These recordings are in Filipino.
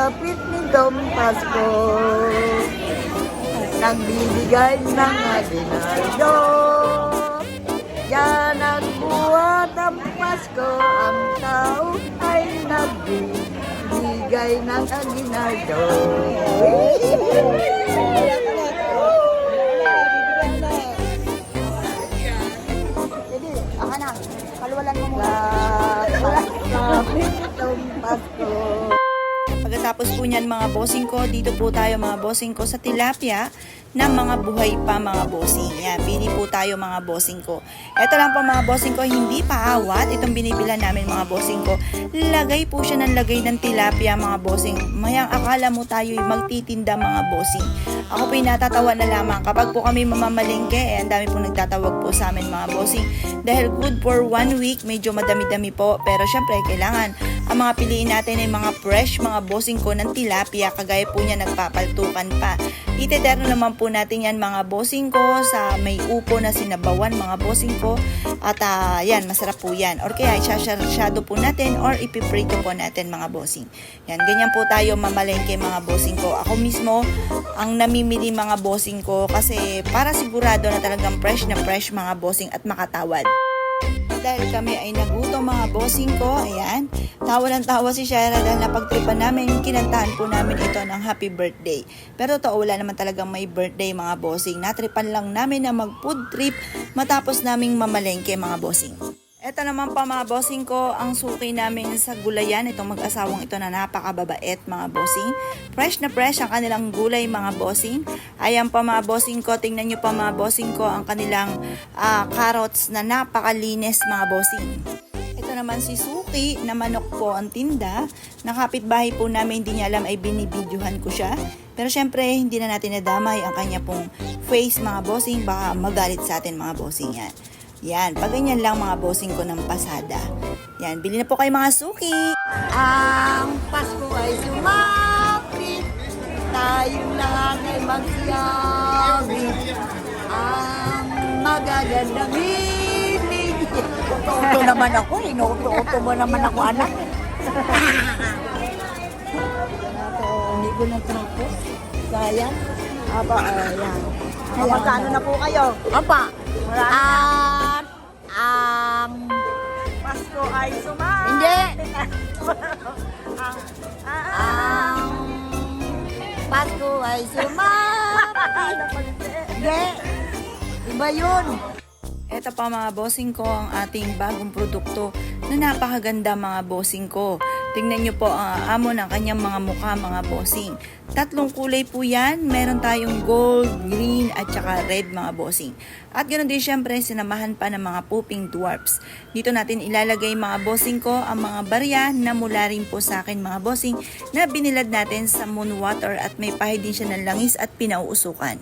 kapit nitong Pasko, nagbibigay ng aginaldo. Yan ang buhat ng Pasko, ang tao ay nagbibigay ng aginaldo. Jadi, akan na. Kalwalan mo muna. Kapit nitong Pasko. Pagkatapos po niyan mga bossing ko, dito po tayo mga bossing ko sa tilapia na mga buhay pa mga bossing. Yan, pili po tayo mga bossing ko. Ito lang po mga bossing ko, hindi pa awat. Itong binibilan namin mga bossing ko. Lagay po siya ng lagay ng tilapia mga bossing. Mayang akala mo tayo'y magtitinda mga bossing. Ako po natatawa na lamang kapag po kami mamamalengke, ang dami po nagtatawag po sa amin mga bossing. Dahil good for 1 week, medyo madami-dami po. Pero syempre, kailangan ang mga piliin natin ay mga fresh mga bossing ko ng tilapia. Kagaya po niya nagpapaltukan pa. Iteterno naman po natin yan mga bossing ko sa may upo na sinabawan mga bossing ko. At yan, masarap po yan. Or kaya isasyado po natin or ipiprito po natin mga bossing. Yan, ganyan po tayo mamalengke mga bossing ko. Ako mismo ang namimili mga bossing ko kasi para sigurado na talagang fresh na fresh mga bossing at makatawad. Dahil kami ay nagutom mga bossing ko, ayan, tawa ng tawa si Shaira dahil napagtripan namin, kinantahan po namin ito ng happy birthday. Pero totoo, wala naman talagang may birthday mga bossing. Natripan lang namin na mag food trip matapos naming mamalengke mga bossing. Ito naman pa mga bossing ko, ang suki namin sa gulayan, itong mag-asawang ito na napakababait mga bossing. Fresh na fresh ang kanilang gulay mga bossing. Ayan pa mga bossing ko, tingnan nyo pa mga bossing ko ang kanilang carrots na napakalinis mga bossing. Ito naman si Suki na manok po ang tinda. Nakapitbahay po namin, hindi niya alam ay binibidyohan ko siya. Pero syempre, hindi na natin nadamay ang kanya pong face mga bossing, baka magalit sa atin mga bossing yan. Yan, pag ganyan lang mga bossing ko ng pasada. Yan, bili na po kayo mga suki. Ang Pasko ay sumapit, tayong lahat ay magsiyabit. Ang magagandang hilig. Uto naman ako, inuuto mo naman ako anak. Hindi ko natapos. Sayang. Aba, ayan. Magkano na po kayo? Apa. At ang Pasko ay sumapit. Hindi. Ang Pasko ay sumapit. Hindi. Iba yun. Ito pa mga bossing ko ang ating bagong produkto na napakaganda mga bossing ko. Tingnan nyo po ang amo ng kanyang mga mukha mga bossing. 3 kulay po yan. Meron tayong gold, green at saka red mga bossing. At ganoon din syempre sinamahan pa ng mga pooping dwarfs. Dito natin ilalagay mga bossing ko ang mga barya na mula rin po sa akin mga bossing na binilad natin sa moon water at may pahid din siya ng langis at pinauusukan.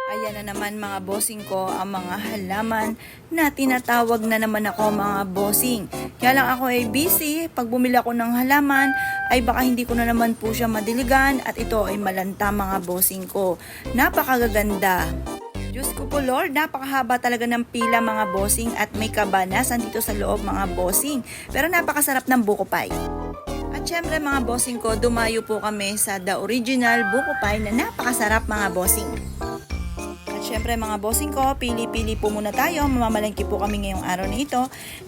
Ayan na naman mga bossing ko ang mga halaman na tinatawag na naman ako mga bossing. Kaya lang ako ay busy. Pag bumili ako ng halaman ay baka hindi ko na naman po siya madiligan at ito ay malanta mga bossing ko. Napakaganda. Diyos ko po Lord, napakahaba talaga ng pila mga bossing at may kabanasan dito sa loob mga bossing. Pero napakasarap ng buko pie. At syempre mga bossing ko, dumayo po kami sa The Original Buko Pie na napakasarap mga bossing. Siyempre mga bossing ko, pili-pili po muna tayo. Mamamalengke po kami ngayong araw na ito.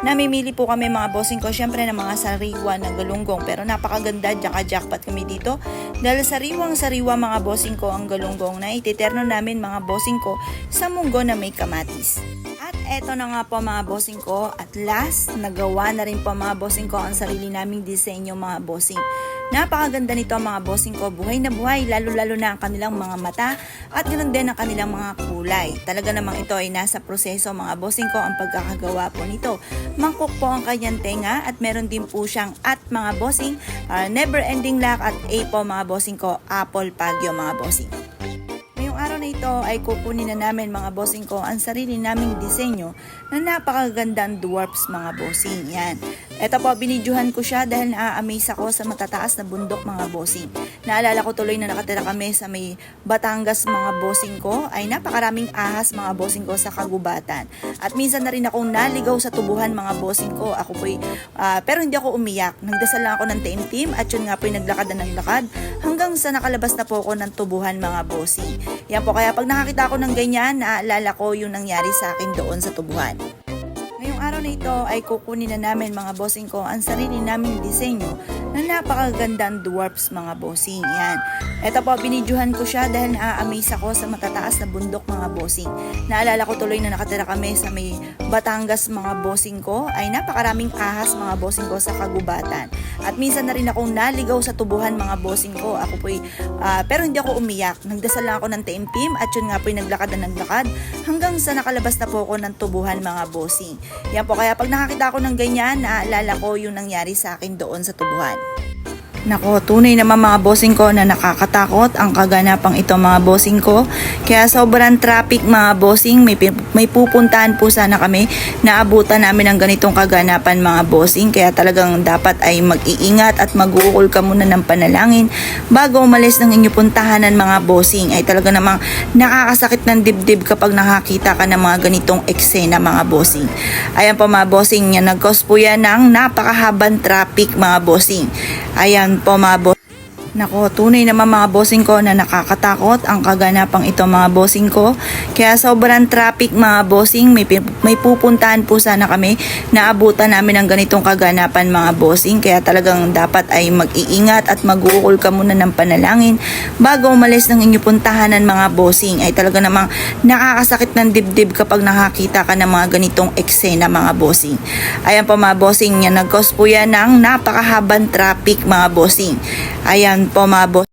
Namimili po kami mga bossing ko, siyempre ng mga sariwa ng galunggong. Pero napakaganda, jackpot kami dito. Dahil sariwang-sariwa mga bossing ko ang galunggong na ititerno namin mga bossing ko sa munggo na may kamatis. At eto na nga po mga bossing ko, at last, nagawa na rin po mga bossing ko ang sarili naming disenyo mga bossing. Napakaganda nito mga bossing ko, buhay na buhay, lalo-lalo na ang kanilang mga mata at ganoon din ang kanilang mga kulay. Talaga namang ito ay nasa proseso mga bossing ko ang pagkakagawa po nito. Mangkok po ang kanyang tenga at meron din po siyang at mga bossing, never ending luck at A po mga bossing ko, apple pagyo mga bossing. Ngayong araw na ito ay kukunin na namin mga bossing ko ang sarili naming disenyo na napakagandang dwarfs mga bossing. Yan. Eto po, binidyohan ko siya dahil na-amaze ako sa matataas na bundok mga bossing. Naalala ko tuloy na nakatira kami sa may Batangas mga bossing ko, ay napakaraming ahas mga bossing ko sa kagubatan. At minsan na rin akong naligaw sa tubuhan mga bossing ko. Ako po'y, pero hindi ako umiyak. Nagdasal lang ako ng taimtim at yun nga po'y naglakad na naglakad hanggang sa nakalabas na po ako ng tubuhan mga bossing. Yan po, kaya pag nakakita ako ng ganyan, naalala ko yung nangyari sa akin doon sa tubuhan. Ngayong araw na ito ay kukunin na namin mga bossing ko ang sarili naming disenyo na napakagandang dwarfs mga bossing. Yan. Ito po, binidyohan ko siya dahil na-amaze ako sa matataas na bundok mga bossing. Naalala ko tuloy na nakatira kami sa may Batangas mga bossing ko, ay napakaraming ahas mga bossing ko sa kagubatan. At minsan na rin akong naligaw sa tubuhan mga bossing ko. Ako po'y, pero hindi ako umiyak. Nagdasal lang ako ng taimtim at yun nga po'y naglakad na naglakad hanggang sa nakalabas na po ako ng tubuhan mga bossing. Yan po, kaya pag nakakita ko ng ganyan, naalala ko yung nangyari sa akin doon sa tubuhan. Nako, tunay naman mga bossing ko na nakakatakot ang kaganapang ito mga bossing ko. Kaya sobrang traffic mga bossing, may pupuntahan po sana kami. Naabutan namin ang ganitong kaganapan mga bossing. Kaya talagang dapat ay mag-iingat at mag-uukol ka muna ng panalangin bago umalis ng inyong puntahanan mga bossing. Ay talaga namang nakakasakit ng dibdib kapag nakakita ka ng mga ganitong eksena mga bossing. Ayan po mga bossing, nag-cause po yan ng napakahabang traffic mga bossing. Ayan po mga boss. Nako, tunay naman mga bossing ko na nakakatakot ang kaganapang ito mga bossing ko. Kaya sobrang traffic mga bossing, may pupuntahan po sana kami. Naabutan namin ang ganitong kaganapan mga bossing. Kaya talagang dapat ay mag-iingat at mag-uukol ka muna ng panalangin bago umalis ng inyong puntahanan mga bossing. Ay talaga namang nakakasakit ng dibdib kapag nakakita ka ng mga ganitong eksena mga bossing. Ayan po mga bossing, nag-cause po yan ng napakahabang traffic mga bossing. Ayan po mga boss.